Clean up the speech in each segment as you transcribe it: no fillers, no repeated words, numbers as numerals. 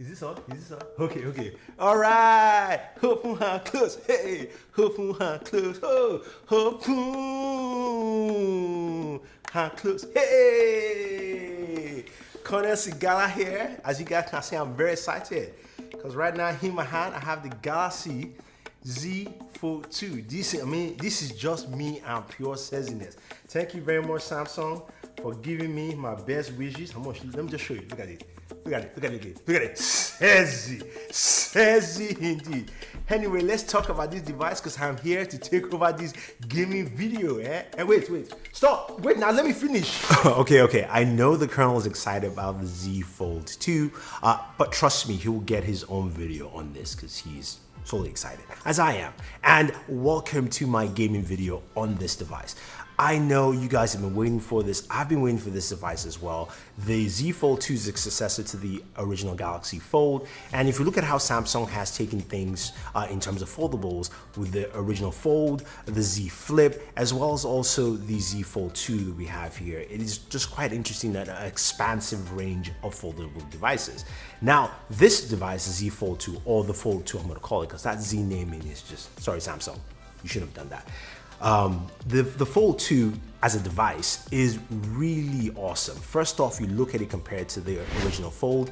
Is this on? Is this on? Okay, okay. All right. Hopeful hand close. Hey. Hopeful hand close. Oh. Hopeful hand close. Hey. Cornel Sigala here. As you guys can see, I'm very excited. Because right now in my hand, I have the Galaxy Z Fold 2. This is just me and pure sexiness. Thank you very much, Samsung, for giving me my best wishes. Let me just show you. Look at it. Look at it. Look at it. Look at it. Sexy indeed. Anyway, let's talk about this device because I'm here to take over this gaming video. And wait. Stop. Wait, now let me finish. Okay. I know the Colonel is excited about the Z Fold 2, but trust me, he will get his own video on this because he's totally excited, as I am. And welcome to my gaming video on this device. I know you guys have been waiting for this. I've been waiting for this device as well. The Z Fold 2 is a successor to the original Galaxy Fold. And if you look at how Samsung has taken things in terms of foldables with the original Fold, the Z Flip, as well as also the Z Fold 2 that we have here, it is just quite interesting that an expansive range of foldable devices. Now, this device, the Z Fold 2, or the Fold 2, I'm going to call it, because that Z naming is just, sorry Samsung, you shouldn't have done that. The Fold 2 as a device is really awesome. First off, you look at it compared to the original Fold.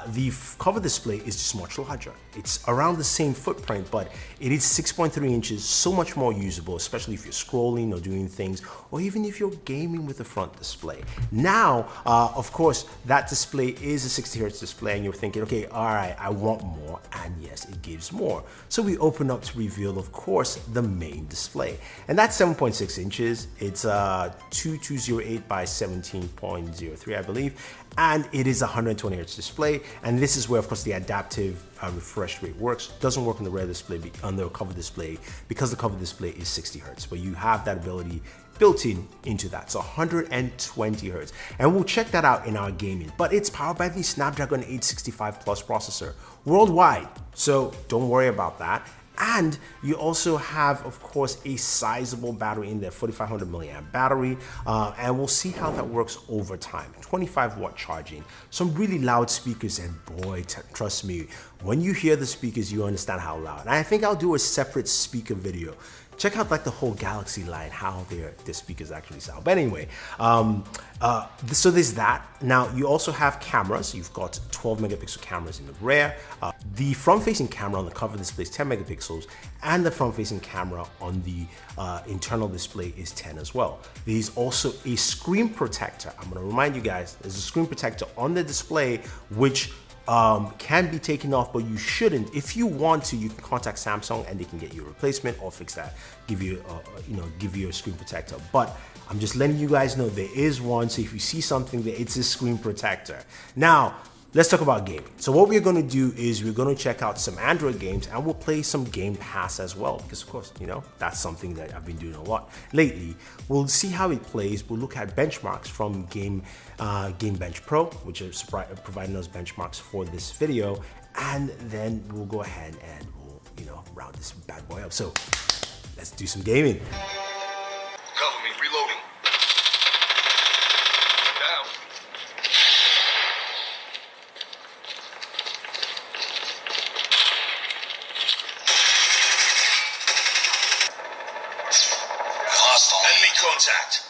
The cover display is just much larger. It's around the same footprint, but it is 6.3 inches, so much more usable, especially if you're scrolling or doing things, or even if you're gaming with the front display. Now, of course, that display is a 60 Hz display, and you're thinking, okay, all right, I want more, and yes, it gives more. So we open up to reveal, of course, the main display. And that's 7.6 inches. It's 2208 by 17.03, I believe. And it is a 120 Hz display. And this is where, of course, the adaptive refresh rate works. Doesn't work on the rear display, on the cover display, because the cover display is 60 Hz. But you have that ability built into that. So 120 Hz. And we'll check that out in our gaming. But it's powered by the Snapdragon 865 Plus processor worldwide. So don't worry about that. And you also have, of course, a sizable battery in there, 4500 milliamp battery, and we'll see how that works over time. 25-watt charging, some really loud speakers, and boy, trust me, when you hear the speakers, you understand how loud. And I think I'll do a separate speaker video. Check out like the whole Galaxy line, how their speakers actually sound. But anyway, so there's that. Now you also have cameras. You've got 12 megapixel cameras in the rear. The front-facing camera on the cover display is 10 megapixels, and the front-facing camera on the internal display is 10 as well. There's also a screen protector. I'm going to remind you guys, there's a screen protector on the display which can be taken off, but you shouldn't. If you want to, you can contact Samsung and they can get you a replacement or fix that, give you a screen protector. But I'm just letting you guys know there is one, so if you see something there, it's a screen protector. Now, let's talk about gaming. So what we're going to do is we're going to check out some Android games, and we'll play some Game Pass as well, because of course, that's something that I've been doing a lot lately. We'll see how it plays. We'll look at benchmarks from Geekbench Pro, which is providing us benchmarks for this video, and then we'll go ahead and we'll round this bad boy up. So let's do some gaming. Cover me, reloading. Down. Hostile. Enemy contact.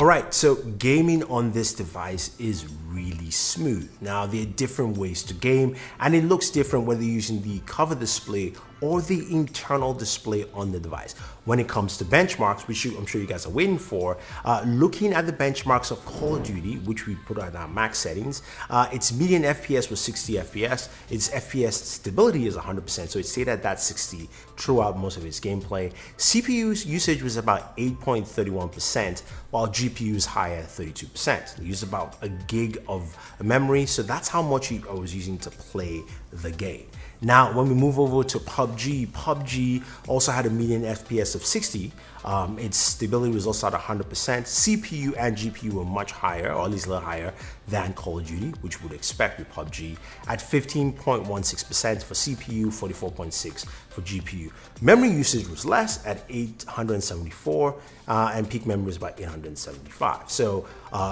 All right, so gaming on this device is really smooth. Now, there are different ways to game, and it looks different whether you're using the cover display or the internal display on the device. When it comes to benchmarks, which I'm sure you guys are waiting for, looking at the benchmarks of Call of Duty, which we put on our max settings, its median FPS was 60 FPS. Its FPS stability is 100%, so it stayed at that 60 throughout most of its gameplay. CPU usage was about 8.31%, while GPU is higher at 32%. They used about a gig of memory, so that's how much I was using to play the game. Now, when we move over to PUBG also had a median FPS of 60. Its stability was also at 100%. CPU and GPU were much higher, or at least a little higher than Call of Duty, which you would expect with PUBG, at 15.16% for CPU, 44.6% for GPU. Memory usage was less at 874, and peak memory was about 875. So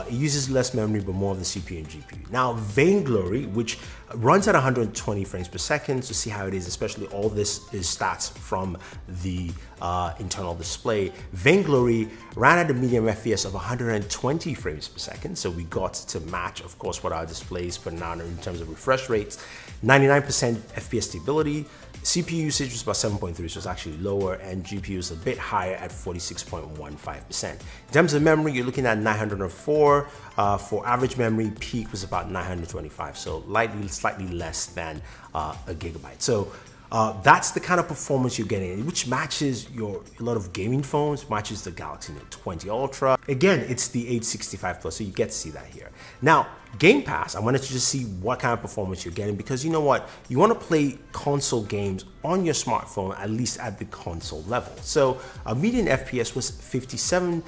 it uses less memory, but more of the CPU and GPU. Now, Vainglory, which runs at 120 frames per second, to see how it is, especially all this is stats from the internal display. Vainglory ran at a medium FPS of 120 frames per second, so we got to match, of course, what our display is putting out in terms of refresh rates. 99% FPS stability. CPU usage was about 7.3, so it's actually lower, and GPU is a bit higher at 46.15%. In terms of memory, you're looking at 904. For average memory, peak was about 925, so slightly less than a gigabyte. So that's the kind of performance you're getting, which matches a lot of gaming phones, matches the Galaxy Note 20 Ultra. Again, it's the 865 Plus, so you get to see that here. Now, Game Pass, I wanted to just see what kind of performance you're getting, because you know what? You want to play console games on your smartphone, at least at the console level. So a median FPS was 57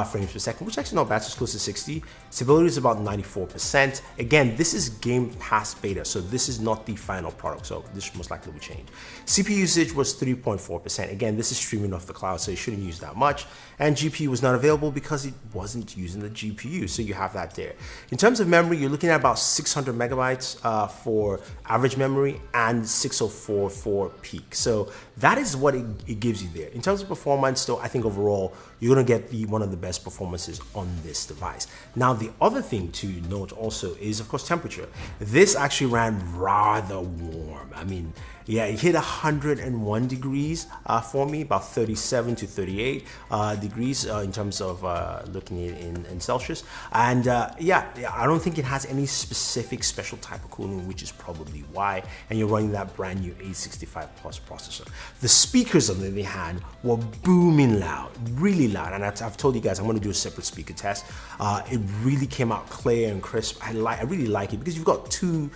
frames per second, which is actually not bad, it's close to 60. Stability is about 94%. Again, this is Game Pass beta, so this is not the final product, so this most likely will change. CPU usage was 3.4%. Again, this is streaming off the cloud, so you shouldn't use that much. And GPU was not available because it wasn't using the GPU, so you have that there. In terms of memory, you're looking at about 600 megabytes for average memory and 604 for peak. So that is what it gives you there. In terms of performance, though, I think overall, you're gonna get one of the best performances on this device. Now, the other thing to note also is, of course, temperature. This actually ran rather warm. I mean, yeah, it hit 101 degrees for me, about 37 to 38 degrees in terms of looking at it in Celsius. And yeah, I don't think it has any specific special type of cooling, which is probably why. And you're running that brand new 865 Plus processor. The speakers on the other hand were booming loud, really loud. And I've told you guys I'm going to do a separate speaker test. It really came out clear and crisp. I really like it because you've got two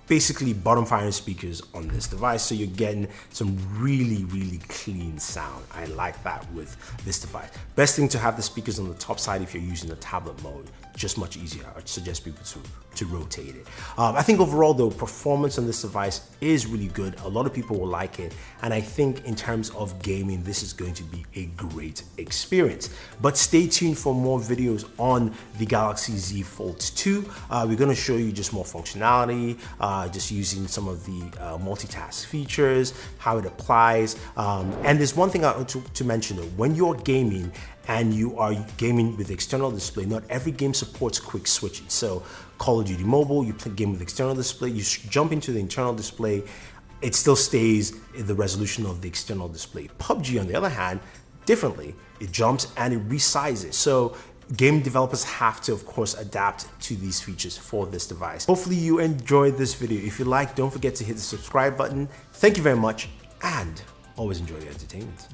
basically bottom firing speakers on this device, so you're getting some really clean sound. I like that with this device. Best thing to have the speakers on the top side if you're using the tablet mode, just much easier. I'd suggest people to rotate it. I think overall though, performance on this device is really good. A lot of people will like it, and I think in terms of gaming, this is going to be a great experience. But stay tuned for more videos on the Galaxy Z Fold 2. We're going to show you just more functionality, just using some of the multitask features, how it applies. And there's one thing I want to mention though, when you're gaming and you are gaming with external display, not every game supports quick switching. So Call of Duty Mobile, you play game with external display, you jump into the internal display, it still stays in the resolution of the external display. PUBG, on the other hand, differently, it jumps and it resizes. So game developers have to, of course, adapt to these features for this device. Hopefully you enjoyed this video. If you like, don't forget to hit the subscribe button. Thank you very much, and always enjoy your entertainment.